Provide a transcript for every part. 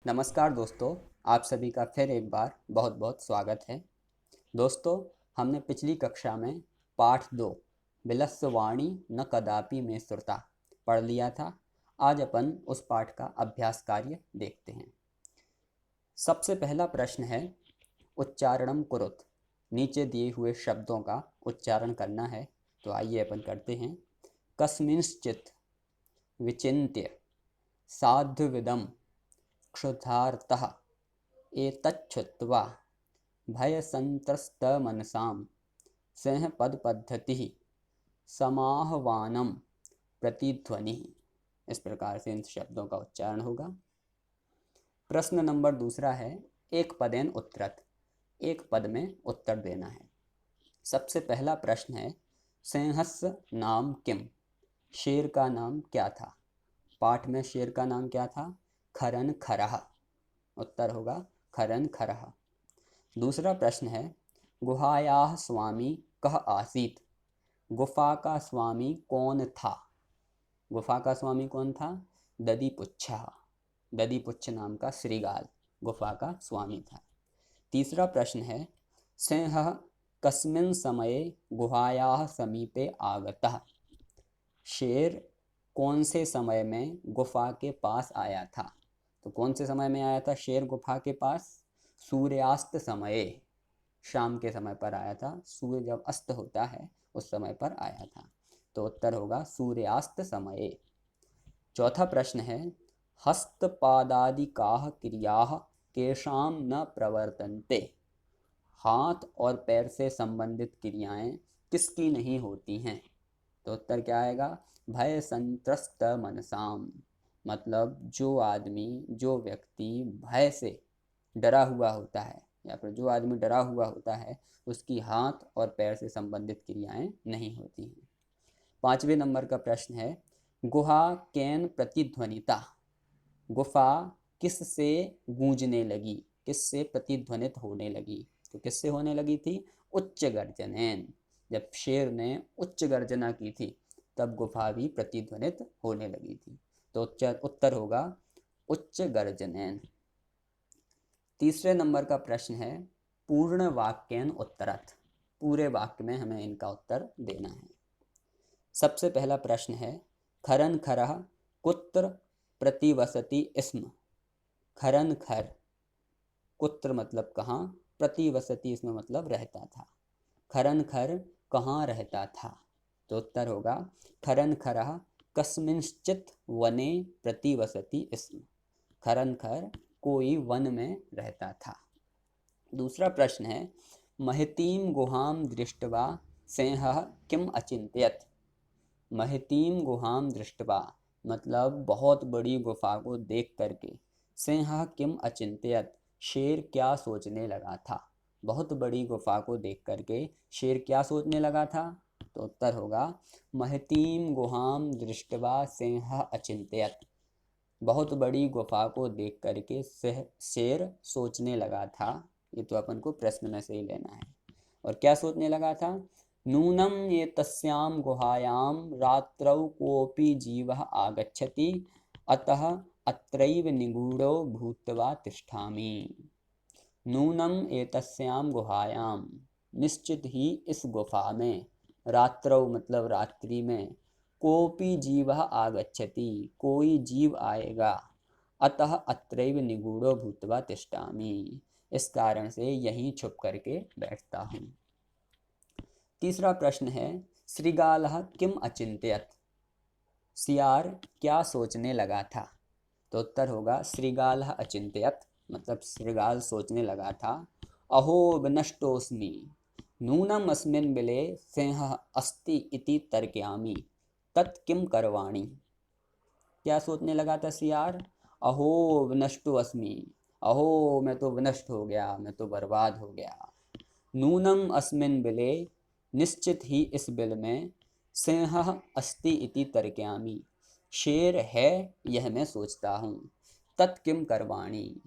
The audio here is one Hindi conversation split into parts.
नमस्कार दोस्तों, आप सभी का फिर एक बार बहुत बहुत स्वागत है। दोस्तों, हमने पिछली कक्षा में पाठ 2 विलस्वाणी न कदापि में श्रुता पढ़ लिया था। आज अपन उस पाठ का अभ्यास कार्य देखते हैं। सबसे पहला प्रश्न है उच्चारणम कुरुत। नीचे दिए हुए शब्दों का उच्चारण करना है, तो आइए अपन करते हैं। कस्मिंश्चित् विचिन्त्य साधुविदं क्षुधार्तः एतच्छ्रुत्वा भयसंत्रस्तमनसां सिंहपदपद्धतिः समाह्वानं प्रतिध्वनिः। इस प्रकार से इन शब्दों का उच्चारण होगा। प्रश्न नंबर दूसरा है एक पदेन उत्तरत। एक पद में उत्तर देना है। सबसे पहला प्रश्न है सिंहस्य नाम किम। शेर का नाम क्या था? पाठ में शेर का नाम क्या था? खरन खरह। उत्तर होगा खरन खरह। दूसरा प्रश्न है गुहायाः स्वामी कः आसीत्। गुफा का स्वामी कौन था? गुफा का स्वामी कौन था? दधिपुच्छः। दधिपुच्छ नाम का श्रीगाल गुफा का स्वामी था। तीसरा प्रश्न है सिंहः कस्मिन् समये गुहायाः समीपे आगतः। शेर कौन से समय में गुफा के पास आया था? तो कौन से समय में आया था शेर गुफा के पास? सूर्यास्त समय, शाम के समय पर आया था। सूर्य जब अस्त होता है उस समय पर आया था, तो उत्तर होगा सूर्यास्त समय। चौथा प्रश्न है हस्तपादादिकाः क्रियाः केषां न प्रवर्तन्ते। हाथ और पैर से संबंधित क्रियाएं किसकी नहीं होती हैं? तो उत्तर क्या आएगा? भय संत्रस्त मनसाम। मतलब जो आदमी, जो व्यक्ति भय से डरा हुआ होता है, या फिर जो आदमी डरा हुआ होता है उसकी हाथ और पैर से संबंधित क्रियाएं नहीं होती हैं। पांचवें नंबर का प्रश्न है गुहा कैन प्रतिध्वनिता। गुफा किससे गूंजने लगी, किससे प्रतिध्वनित होने लगी? तो किससे होने लगी थी? उच्च गर्जनेन। जब शेर ने उच्च गर्जना की थी तब गुफा भी प्रतिध्वनित होने लगी थी, तो उत्तर होगा उच्च गर्जनेन। तीसरे नंबर का प्रश्न है पूर्ण वाक्यन उत्तरत। पूरे वाक्य में हमें इनका उत्तर देना है। सबसे पहला प्रश्न है खरन खरह कुत्र प्रतिवसति स्म। खरन खर, कुत्र मतलब कहाँ, प्रतिवसति इसमें मतलब रहता था। खरन खर कहाँ रहता था? तो उत्तर होगा खरन खरः कस्मिंश्चित् वने प्रतिवसति स्म। खरन खर कोई वन में रहता था। दूसरा प्रश्न है महतीं गुहां दृष्ट्वा सिंहः किम अचिंत्यत। महतीं गुहां दृष्ट्वा मतलब बहुत बड़ी गुफा को देख करके सिंहः किम अचिंत्यत शेर क्या सोचने लगा था? बहुत बड़ी गुफा को देख करके शेर क्या सोचने लगा था? तो उत्तर होगा महतीं गुहां दृष्ट्वा सिंहः अचिंत्यत। बहुत बड़ी गुफा को देख करके शेर सोचने लगा था। ये तो अपन को प्रश्न में से ही लेना है। और क्या सोचने लगा था? नूनम ये तस्याम गुहायाम रात्रौ कोऽपि जीवः आगच्छति अतः अत्रैव निगूढ़ो भूत्वा तिष्ठामि। नूनम एतस्याम गुहायाम निश्चित ही इस गुफा में, रात्रौ मतलब रात्रि में, कोऽपि जीवः आगच्छति कोई जीव आएगा, अतः अत्रैव निगूढ़ो भूत्वा तिष्ठामि इस कारण से यहीं छुप करके बैठता हूँ। तीसरा प्रश्न है श्रीगालः किम अचिंत्यत। सियार क्या सोचने लगा था? तो उत्तर होगा श्रीगालः अचिंत्यत मतलब श्रीगाल सोचने लगा था अहो विनष्टोऽस्मि नूनम अस्मिन् बिले सिंहः अस्ति इति तर्कयामि तत् किम करवाणि। क्या सोचने लगा था सियार? अहो विनष्टो अस्मि, अहो मैं तो विनष्ट हो गया, मैं तो बर्बाद हो गया। नूनम अस्मिन् बिले निश्चित ही इस बिल में, सिंहः अस्ति इति तर्कयामि शेर है यह मैं सोचता हूँ, तत् किम करवाणी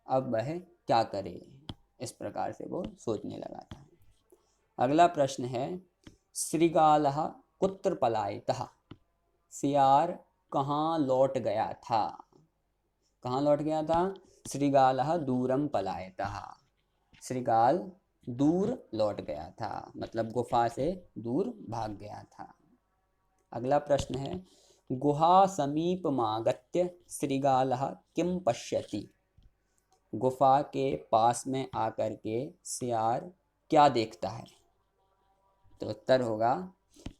अब वह क्या करे, इस प्रकार से वो सोचने लगा था। अगला प्रश्न है श्रीगालः कुत्र पलायितः। सियार कहाँ लौट गया था? कहाँ लौट गया था? श्रीगालः दूरम पलायतः, श्रीगाल दूर लौट गया था, मतलब गुफा से दूर भाग गया था। अगला प्रश्न है, गुहा समीपमागत्य श्रीगालः किम पश्यति, गुफा के पास में आकर के सियार क्या देखता है। तो उत्तर होगा,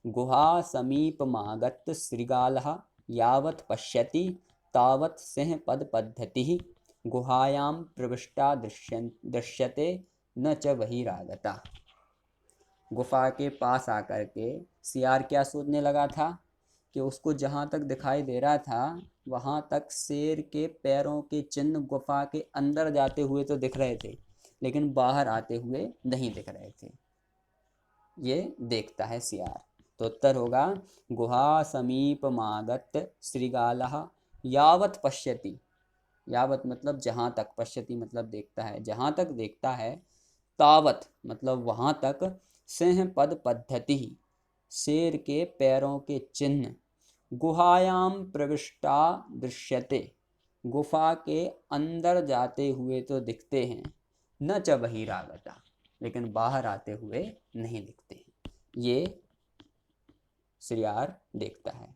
गुहा समीपमागत्य श्रीगालः यावत् पश्यति तावत् सिंह पद पद्धतिः गुहायां प्रविष्टा दृश्यते न च बहिरागता। गुफा के पास आकर के सियार क्या सोचने लगा था कि उसको जहाँ तक दिखाई दे रहा था वहाँ तक शेर के पैरों के चिन्ह गुफा के अंदर जाते हुए तो दिख रहे थे, लेकिन बाहर आते हुए नहीं दिख रहे थे। ये देखता है सियार। तो उत्तर होगा, गुहा समीपमागत श्रीगालः यावत् पश्यति, यावत मतलब जहाँ तक, पश्यति मतलब देखता है, जहाँ तक देखता है, तावत मतलब वहाँ तक, सिंह पद पद्धति शेर के पैरों के चिन्ह, गुहायाम प्रविष्टा दृश्यते गुफा के अंदर जाते हुए तो दिखते हैं, न च बहिरागता लेकिन बाहर आते हुए नहीं दिखते हैं। ये सियार देखता है।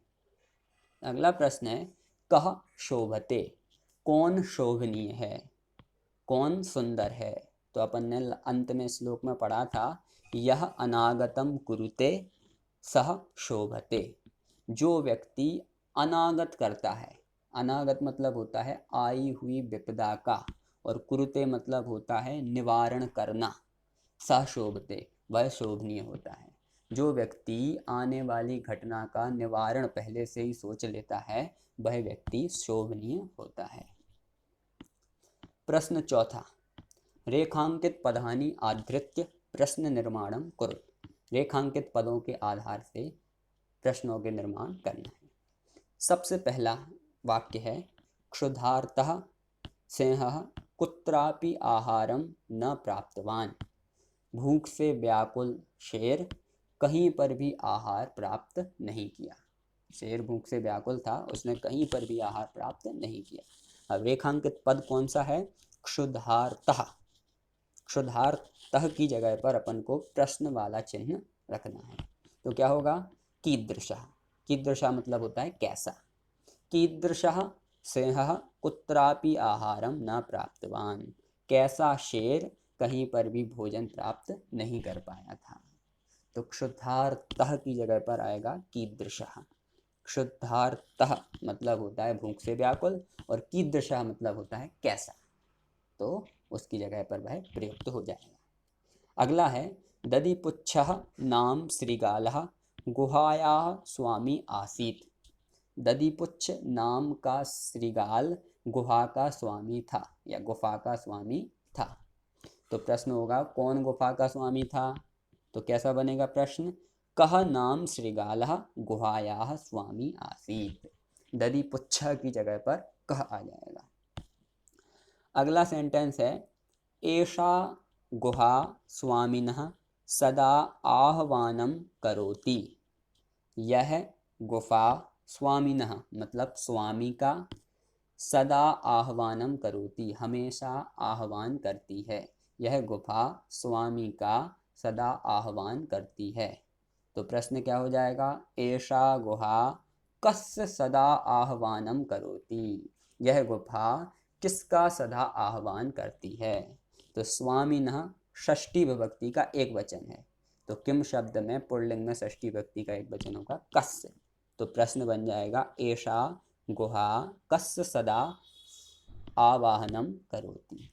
अगला प्रश्न है, कह शोभते, कौन शोभनीय है, कौन सुंदर है। तो अपन ने अंत में श्लोक में पढ़ा था, यह अनागतम कुरुते सह शोभते, जो व्यक्ति अनागत करता है, अनागत मतलब होता है आई हुई विपदा का, और कुरुते मतलब होता है निवारण करना, सह शोभते वह शोभनीय होता है। जो व्यक्ति आने वाली घटना का निवारण पहले से ही सोच लेता है वह व्यक्ति शोभनीय होता है। प्रश्न चौथा, रेखांकित पदानि आधृत्य प्रश्न निर्माणम कुरु, रेखांकित पदों के आधार से प्रश्नों के निर्माण करना है। सबसे पहला वाक्य है, क्षुधार्तः सिंहः कुत्रापि आहारम न प्राप्तवान, भूख से व्याकुल शेर कहीं पर भी आहार प्राप्त नहीं किया। शेर भूख से व्याकुल था, उसने कहीं पर भी आहार प्राप्त नहीं किया। अब रेखांकित पद कौन सा है, क्षुधार्तः, क्षुधार्तः की जगह पर अपन को प्रश्न वाला चिन्ह रखना है। तो क्या होगा, कीदृशः, कीदृशः मतलब होता है कैसा, कीदृशः सिंहः कुत्रापि आहारम न प्राप्तवान, कैसा शेर कहीं पर भी भोजन प्राप्त नहीं कर पाया था। तो क्षुधार्तः की जगह पर आएगा कीदृशः। क्षुधार्तः मतलब होता है भूख से व्याकुल, और कीदृशः मतलब होता है कैसा, तो उसकी जगह पर वह प्रयुक्त हो जाएगा। अगला है, दधिपुच्छः नाम श्रीगालः गुहायाः स्वामी आसीत्, दधिपुच्छ नाम का श्रीगाल गुहा का स्वामी था या गुफा का स्वामी था। तो प्रश्न होगा, कौन गुफा का स्वामी था। तो कैसा बनेगा प्रश्न, कह नाम श्रीगालः गुहायाः स्वामी आसीत्, दधिपुच्छ की जगह पर कह आ जाएगा। अगला सेंटेंस है, एषा गुहा स्वामिनः सदा आह्वानं करोति, यह गुफा स्वामिनः मतलब स्वामी का, सदा आह्वानं करोति हमेशा आह्वान करती है, यह गुफा स्वामी का सदा आह्वान करती है। तो प्रश्न क्या हो जाएगा, एषा गुहा कस्य सदा आह्वानं करोति, यह गुफा किसका सदा आह्वान करती है। तो स्वामिनः षष्ठी विभक्ति का एक वचन है, तो किम शब्द में पुल्लिंग में षष्ठी विभक्ति का एक वचन होगा कस्य। तो प्रश्न बन जाएगा, एषा गुहा कस्य सदा आवाहनम करोति।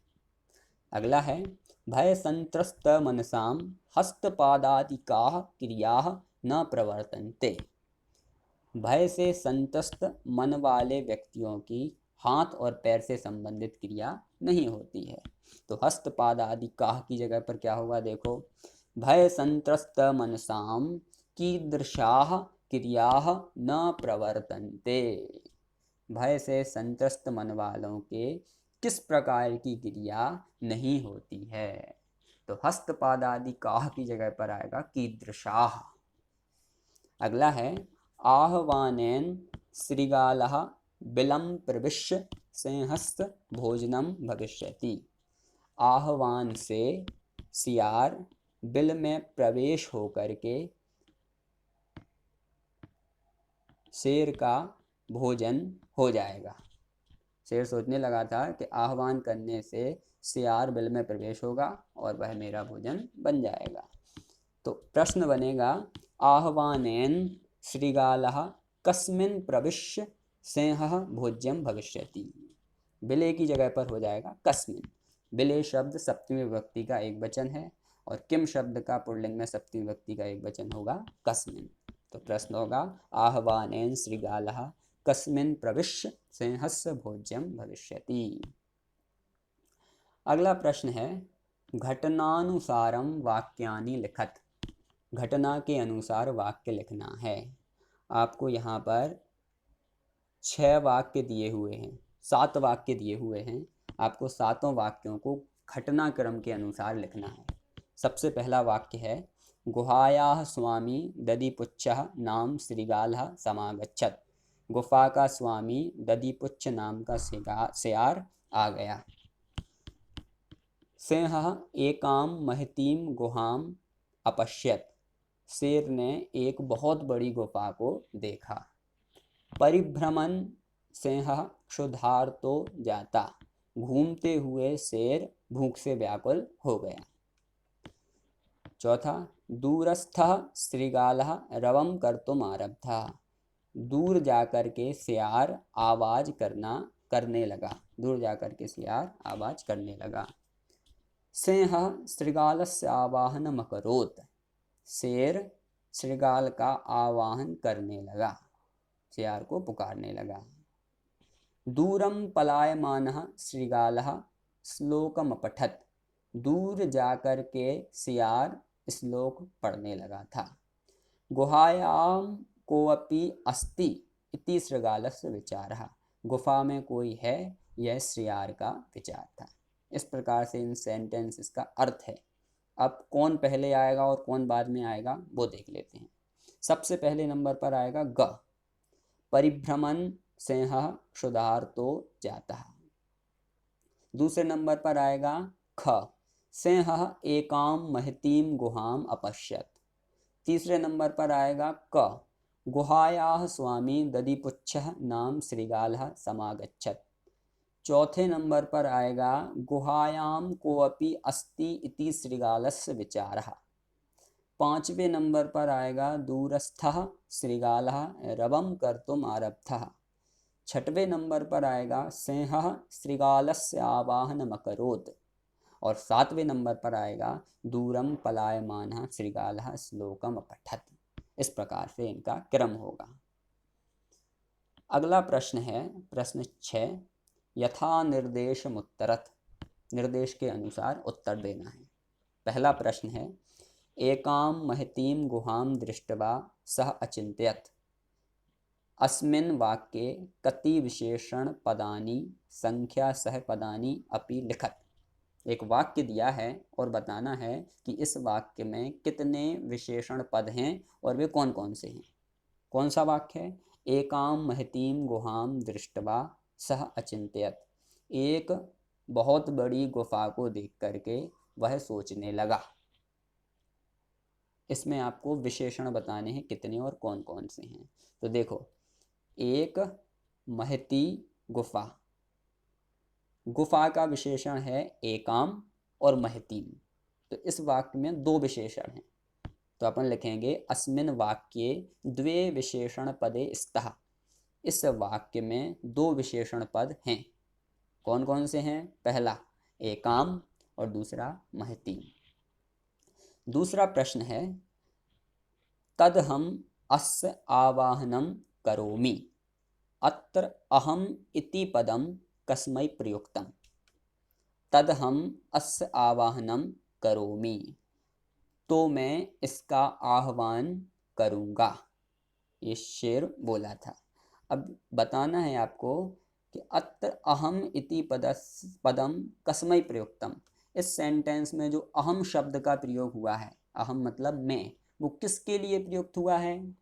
अगला है, भय संत्रस्त मनसाम हस्तपादादिकाः क्रियाः न प्रवर्तन्ते, भय से संतस्त मन वाले व्यक्तियों की हाथ और पैर से संबंधित क्रिया नहीं होती है। तो हस्तपाद आदि काह की जगह पर क्या होगा, देखो, भय संत्रस्त मनसाम कीदृशाः क्रियाः न प्रवर्तन्ते, भय से संत्रस्त मन वालों के किस प्रकार की क्रिया नहीं होती है। तो हस्तपाद आदि काह की जगह पर आएगा कीदृशाः। अगला है, आह्वानेन श्रीगालः बिलं प्रविश्य सिंहस्थ भोजनम भविष्यति। आह्वान से सियार बिल में प्रवेश होकर के शेर का भोजन हो जाएगा। शेर सोचने लगा था कि आह्वान करने से सियार बिल में प्रवेश होगा और वह मेरा भोजन बन जाएगा। तो प्रश्न बनेगा आह्वानेन श्रीगालः कस्मिन् प्रविश्य सिंहः भोज्यं भविष्यति। बिले की जगह पर हो जाएगा कस्मिन्। बिले शब्द सप्तमी विभक्ति का एक वचन है और किम शब्द का पुल्लिंग में सप्तमी विभक्ति का एक वचन होगा कस्मिन्। तो प्रश्न होगा आह्वानेन श्रीगालः कस्मिन् प्रविश्य सिंहस्य भोज्यं भविष्यति। अगला प्रश्न है घटनानुसारम वाक्यानि लिखत। घटना के अनुसार वाक्य लिखना है। आपको यहाँ पर 6 वाक्य दिए हुए हैं, 7 वाक्य दिए हुए हैं। आपको 7 वाक्यों को घटनाक्रम के अनुसार लिखना है। सबसे पहला वाक्य है गुहायाः स्वामी दधिपुच्छः नाम श्रीगालः समागच्छत्। गुफा का स्वामी दधिपुच्छ नाम का सियार आ गया। सिंहः एकां महतीं गुहां अपश्यत्। शेर ने एक बहुत बड़ी गुफा को देखा। परिभ्रमन् सिंहः क्षुधार्तो जाता। घूमते हुए शेर भूख से व्याकुल हो गया। चौथा दूरस्थः श्रीगालः रवं कर्तुम् आरब्धः। दूर जाकर के सियार आवाज करने लगा। दूर जाकर के सियार आवाज करने लगा। सिंहः श्रीगालस्य आवाहनम् अकरोत्। शेर श्रीगाल का आवाहन करने लगा, सियार को पुकारने लगा। दूरं पलायमानः श्रीगालः श्लोकम् अपठत्। दूर जाकर के सियार श्लोक पढ़ने लगा था। गुहायां कोऽपि अस्ति इति श्रीगालस्य विचारः। गुफा में कोई है, यह सियार का विचार था। इस प्रकार से इन सेंटेंसेस का अर्थ है। अब कौन पहले आएगा और कौन बाद में आएगा वो देख लेते हैं। सबसे पहले नंबर पर आएगा ग। परिभ्रमण सिंहः क्षुधार्तो जातः। दूसरे नंबर पर आएगा ख। सिंहः एकां महतीं गुहां अपश्यत्। तीसरे नंबर पर आएगा क। गुहायाः स्वामी दधिपुच्छः नाम श्रीगालः समागच्छत्। चौथे नंबर पर आएगा गुहायां कोऽपि अस्ति इति श्रीगालस्य विचारः। पांचवें नंबर पर आएगा दूरस्थः श्रीगालः रवं कर्तुम् आरब्धः। छठवें नंबर पर आएगा सिंहः श्रीगालस्य आवाहनम् अकरोत्। और सातवें नंबर पर आएगा दूरं पलायमानः श्रीगालः श्लोकम् अपठत्। इस प्रकार से इनका क्रम होगा। अगला प्रश्न है प्रश्न 6। यथा निर्देशमुत्तरत्। निर्देश के अनुसार उत्तर देना है। पहला प्रश्न है एकां महतीं गुहां दृष्ट्वा सः अचिन्तयत्। अस्मिन् वाक्ये कति विशेषण पदानि संख्या सह पदानि अपि लिखत्। एक वाक्य दिया है और बताना है कि इस वाक्य में कितने विशेषण पद हैं और वे कौन कौन से हैं। कौन सा वाक्य है? एकां महतीं गुहां दृष्ट्वा सः अचिन्तयत्। एक बहुत बड़ी गुफा को देख करके वह सोचने लगा। इसमें आपको विशेषण बताने हैं कितने और कौन कौन से हैं। तो देखो, एक महती गुफा, गुफा का विशेषण है एकाम और महतीम। तो इस वाक्य में 2 विशेषण हैं। तो अपन लिखेंगे अस्मिन् वाक्ये द्वे विशेषण पदे स्तः। इस वाक्य में 2 विशेषण पद हैं। कौन कौन से हैं? पहला एकाम और दूसरा महतीम। दूसरा प्रश्न है तदहम् अस्य आवाहनं करोमि। अत्र अहम् इति पदं कस्मै प्रयुक्तम्? तदहम् अस्य आवाहनं करोमि, तो मैं इसका आह्वान करूँगा। ये शेर बोला था। अब बताना है आपको कि अत्र अहम इति पदम कस्मै प्रयुक्तम। इस सेंटेंस में जो अहम शब्द का प्रयोग हुआ है, अहम मतलब मैं, वो किसके लिए प्रयुक्त हुआ है?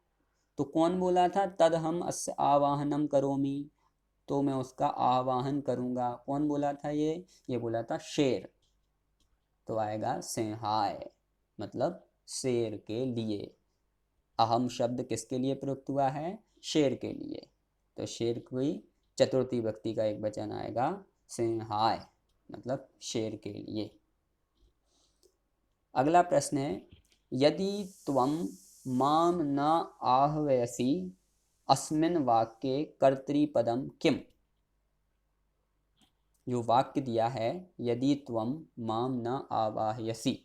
तो कौन बोला था? तद हम अस्य आवाहनम करोमि। तो मैं उसका आवाहन करूँगा। कौन बोला था ये बोला था शेर। तो आएगा सिंहाय, मतलब शेर के लिए। अहम शब्द किसके लिए प्रयुक्त हुआ है? शेर के लिए। तो शेर की चतुर्थी विभक्ति का एक वचन आएगा सिंहाय, मतलब शेर के लिए। अगला प्रश्न है, यदि त्वं माम न आह्वयसि अस्मिन् वाक्ये कर्तृपदम किम। जो वाक्य दिया है यदि त्वं माम न आवाहयसि,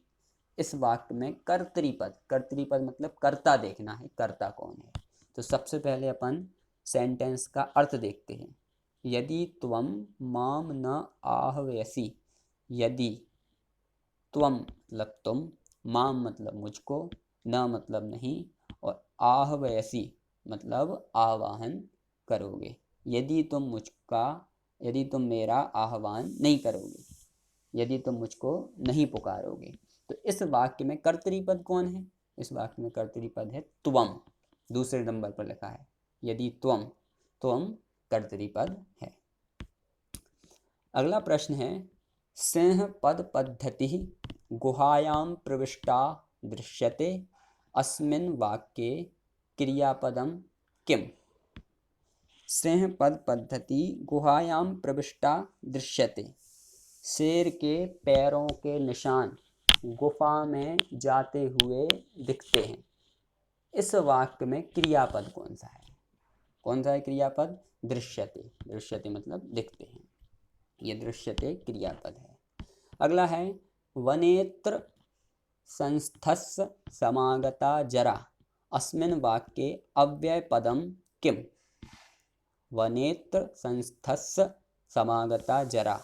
इस वाक्य में कर्तृपद, कर्तृपद मतलब कर्ता देखना है, कर्ता कौन है। तो सबसे पहले अपन सेंटेंस का अर्थ देखते हैं। यदि त्वं माम न आह्वयसि, यदि त्वं मतलब तुम, माम मतलब मुझको, न मतलब नहीं, और आह्वयसि मतलब आवाहन करोगे। यदि तुम मेरा आह्वान नहीं करोगे, यदि तुम मुझको नहीं पुकारोगे। तो इस वाक्य में कर्तृपद कौन है? इस वाक्य में कर्तृपद है त्वम, दूसरे नंबर पर लिखा है। यदि त्वम कर्तृपद है। अगला प्रश्न है, सिंह पद पद्धति गुहायां प्रविष्टा दृश्यते अस्मिन् वाक्ये क्रियापदम किम। सिंह पद पद्धति गुहायां प्रविष्टा दृश्यते, शेर के पैरों के निशान गुफा में जाते हुए दिखते हैं। इस वाक्य में क्रियापद कौन सा है? कौन सा है क्रियापद? दृश्यते। दृश्यते मतलब दिखते हैं, ये दृश्यते क्रियापद है। अगला है, वनेत्र संस्थस्य समागता जरा अस्मिन् वाक्ये अव्ययपदम किम। वनेत्र संस्थस्य समागता जरा,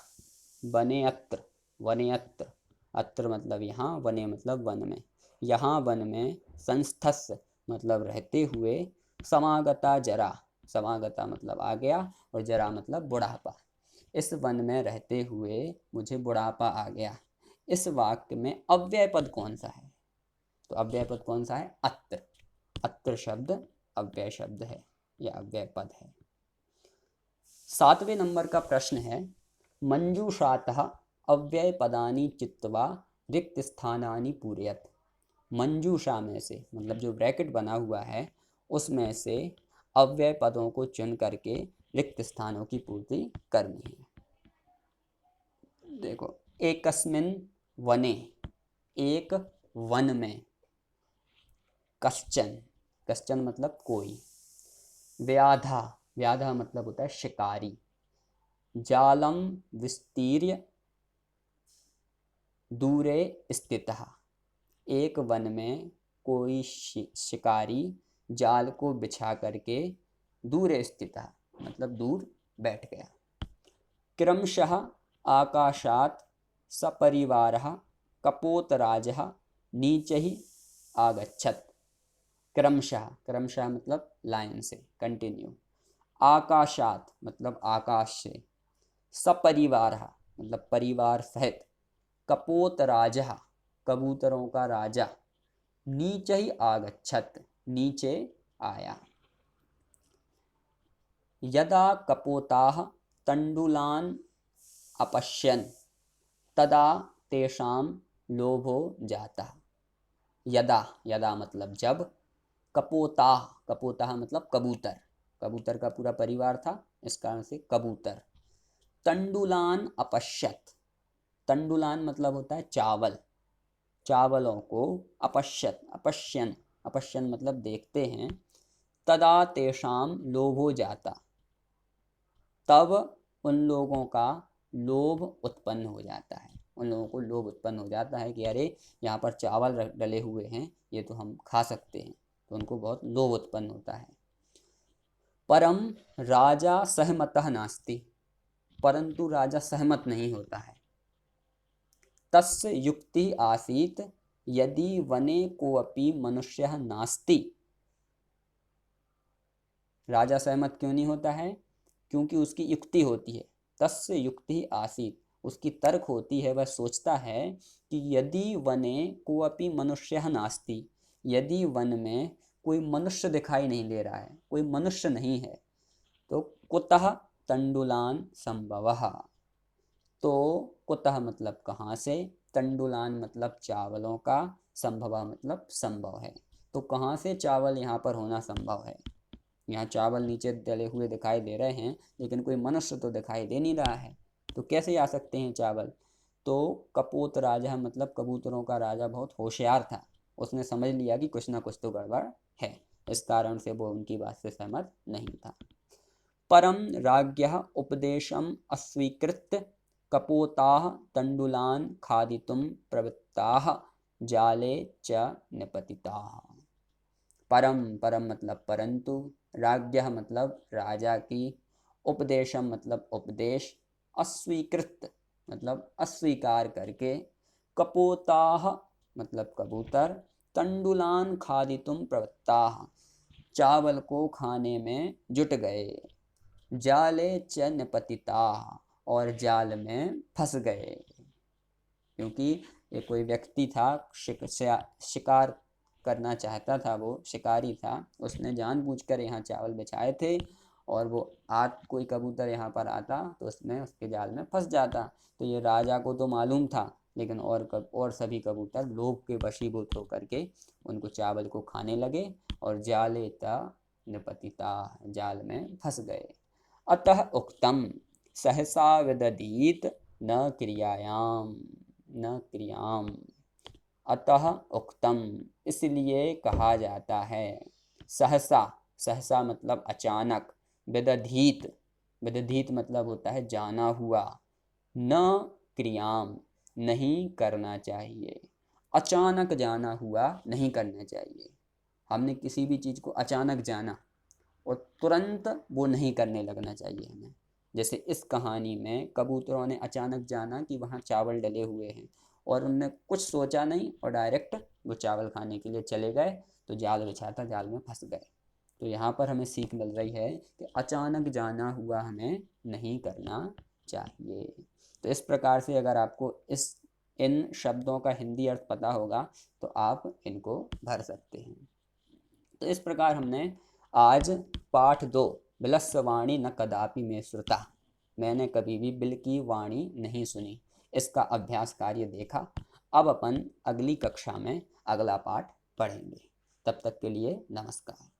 वनेत्र, वनेत्र, अत्र मतलब यहाँ, वने मतलब वन में, यहाँ वन में, संस्थस्य मतलब रहते हुए, समागता जरा, समागता मतलब आ गया, और जरा मतलब बुढ़ापा। इस वन में रहते हुए मुझे बुढ़ापा आ गया। इस वाक्य में अव्यय पद कौन सा है? तो अव्यय पद कौन सा है? अत्र। अत्र शब्द अव्यय शब्द है, यह अव्यय पद है। 7वें नंबर का प्रश्न है, मंजूषातः अव्यय पदानि चित्वा रिक्त स्थानानि पूरयत। मंजूषा में से मतलब जो ब्रैकेट बना हुआ है उसमें से अव्यय पदों को चुन करके रिक्त स्थानों की पूर्ति करनी है। देखो, एकस्मिन् वने, एक वन में, कश्चन, कश्चन मतलब कोई, व्याधा, व्याधा मतलब होता है शिकारी, जालम विस्तीर्य दूरे स्थितः, एक वन में कोई शिकारी जाल को बिछा करके दूरे स्थितः मतलब दूर बैठ गया। क्रमशः आकाशात् सपरिवारः कपोतराजः नीचैः आगच्छत्। क्रमशः, क्रमशः मतलब लाइन से, कंटिन्यू। आकाशात मतलब आकाश से, सपरिवारः मतलब परिवार सहित, कपोतराजः कबूतरों का राजा, नीचैः आगच्छत् नीचे आया। यदा कपोताः तण्डुलान् अपश्यन् तदा तेषां लोभो जातः। यदा, यदा मतलब जब, कपोताः, कपोताः मतलब कबूतर, कबूतर का पूरा परिवार था इस कारण से कबूतर। तण्डुलान् अपश्यत्, तण्डुलान मतलब होता है चावल, चावलों को, अपश्यत, अपश्यन, अपश्यन मतलब देखते हैं, तदा तेषां लोभो जाता, तब उन लोगों का लोभ उत्पन्न हो जाता है, उन लोगों को लोभ उत्पन्न हो जाता है कि अरे यहाँ पर चावल डले हुए हैं, ये तो हम खा सकते हैं, तो उनको बहुत लोभ उत्पन्न होता है। परम राजा सहमतः नास्ति, परंतु राजा सहमत नहीं होता है। तस्य युक्ति आसीत यदि वने कोऽपि मनुष्यः नास्ति। राजा सहमत क्यों नहीं होता है? क्योंकि उसकी युक्ति होती है, तस्य युक्ति आसीत, उसकी तर्क होती है, वह सोचता है कि यदि वने कोऽपि मनुष्यः नास्ति, यदि वन में कोई मनुष्य दिखाई नहीं दे रहा है, कोई मनुष्य नहीं है, तो कुतः तंडुलान संभवः। तो कुतः मतलब कहाँ से, तंडुलान मतलब चावलों का, संभव मतलब संभव है। तो कहाँ से चावल यहाँ पर होना संभव है। यहाँ चावल नीचे डले हुए दिखाई दे रहे हैं, लेकिन कोई मनुष्य तो दिखाई दे नहीं रहा है, तो कैसे आ सकते हैं चावल। तो कपोत राजा मतलब कबूतरों का राजा बहुत होशियार था, उसने समझ लिया कि कुछ ना कुछ तो गड़बड़ है, इस कारण से वो उनकी बात से सहमत नहीं था। परम राज्ञः उपदेशम अस्वीकृत्य कपोताः तंडुलान खादितुं प्रवृत्ताः जाले च निपतिताः। परम, परम मतलब परंतु, राज्ञः मतलब राजा की, उपदेशम मतलब उपदेश, अस्वीकृत मतलब अस्वीकार करके, कपोताः मतलब कबूतर, तंडुलान खादितुं प्रवृत्ताः चावल को खाने में जुट गए, जाले च निपतिताः और जाल में फंस गए। क्योंकि ये कोई व्यक्ति था, शिकार करना चाहता था, वो शिकारी था, उसने जानबूझकर यहाँ चावल बिछाए थे, और वो कोई कबूतर यहाँ पर आता तो उसमें उसके जाल में फंस जाता। तो ये राजा को तो मालूम था, लेकिन और सभी कबूतर लोभ के वशीभूत होकर के उनको चावल को खाने लगे और जाले ता निपतिता जाल में फंस गए। अतः उक्तम सहसा विदधीत न क्रियायाम न क्रियाम। अतः उक्तम इसलिए कहा जाता है, सहसा, सहसा मतलब अचानक, विदधीत, विदधीत मतलब होता है जाना हुआ, न क्रियाम नहीं करना चाहिए, अचानक जाना हुआ नहीं करना चाहिए। हमने किसी भी चीज़ को अचानक जाना और तुरंत वो नहीं करने लगना चाहिए हमें। जैसे इस कहानी में कबूतरों ने अचानक जाना कि वहाँ चावल डले हुए हैं, और उनने कुछ सोचा नहीं और डायरेक्ट वो चावल खाने के लिए चले गए, तो जाल बिछा था, जाल में फंस गए। तो यहाँ पर हमें सीख मिल रही है कि अचानक जाना हुआ हमें नहीं करना चाहिए। तो इस प्रकार से अगर आपको इन शब्दों का हिंदी अर्थ पता होगा तो आप इनको भर सकते हैं। तो इस प्रकार हमने आज पाठ 2 बिलस्य वाणी न कदापि में श्रुता, मैंने कभी भी बिल की वाणी नहीं सुनी, इसका अभ्यास कार्य देखा। अब अपन अगली कक्षा में अगला पाठ पढ़ेंगे। तब तक के लिए नमस्कार।